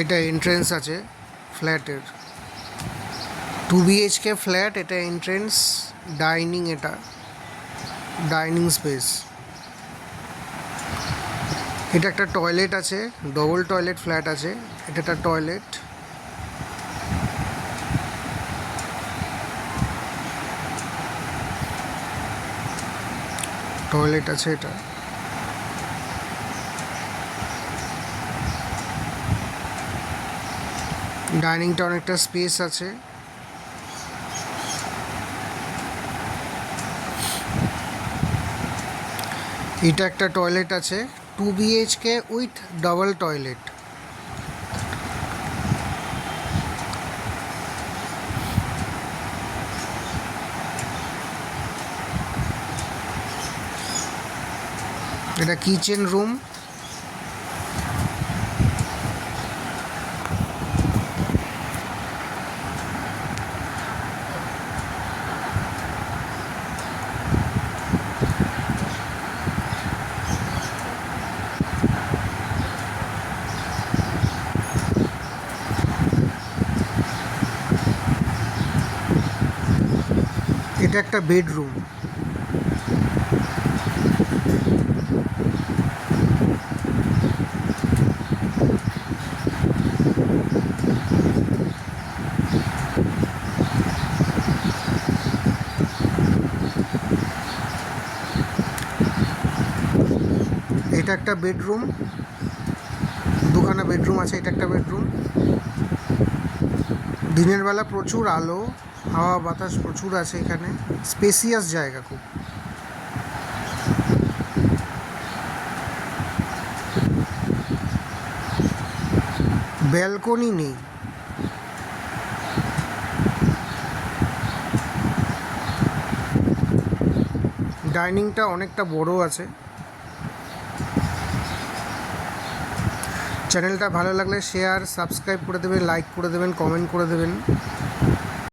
এটা এন্ট্রেন্স আছে ফ্ল্যাটের। 2 BHK ফ্ল্যাট, এটা এন্ট্রেন্স। ডাইনিং, এটা ডাইনিং স্পেস। এটা একটা টয়লেট আছে, ডবল টয়লেট ফ্ল্যাট আছে। এটা একটা টয়লেট। টয়লেট আছে এটা। ডাইনিংটা অনেকটা স্পেস আছে। এটা একটা টয়লেট আছে, 2 BHK উইথ ডাবল টয়লেট। এটা কিচেন রুম। এটা একটা বেডরুম। এটা একটা বেডরুম, দুখানা বেডরুম আছে। এটা একটা বেডরুম। দিনের বেলা প্রচুর আলো, হাওয়া বাতাস প্রচুর আছে এখানে। স্পেসিয়াস জায়গা খুব। ব্যালকনি নেই। ডাইনিংটা অনেকটা বড় আছে। চ্যানেলটা ভালো লাগলে শেয়ার সাবস্ক্রাইব করে দেবেন, লাইক করে দেবেন, কমেন্ট করে দেবেন।